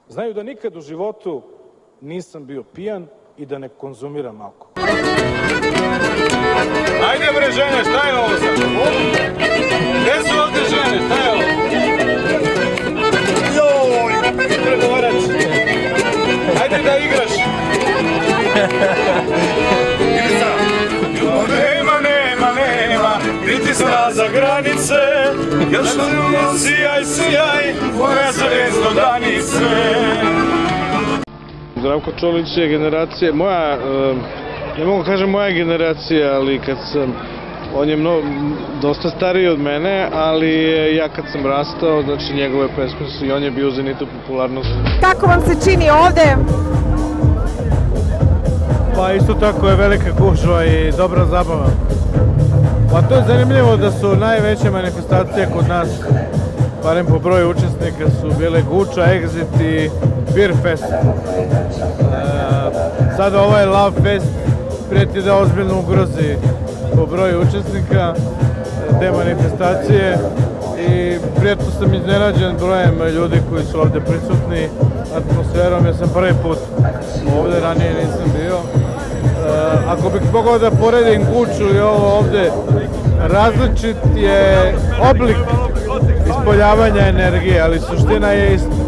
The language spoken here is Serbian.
znaju da nikad u životu nisam bio pijan i da ne konzumiram alkohol. Ajde bre žene, šta je ovo sad? Gde su ovde žene, šta je ovo? Joj, pregovarač. Ajde da igraš. Nema, pritiska za granice, još nam sijaj, moja zvezdo danice. Zdravko Čolić je generacija, moja, ne mogu kažem moja generacija, ali kad sam, on je dosta stariji od mene, ali ja kad sam rastao, znači njegove pesme su i on je bio u zenitu popularnosti. Kako vam se čini ovde? Pa isto tako je velika gužva i dobra zabava. Pa to je zanimljivo da su najveće manifestacije kod nas, barem po broju učesnika, su bile Guča, Exit i Beer Fest. Sada ovaj Love Fest prijeti da ozbiljno ugrozi po broju učesnika te manifestacije i prijatno sam iznenađen brojem ljudi koji su ovde prisutni, atmosferom, jer sam prvi put ovde, ranije nisam bio. Ako bih mogao da poredim Guču i ovo ovde, različit je oblik ispoljavanja energije, ali suština je ista.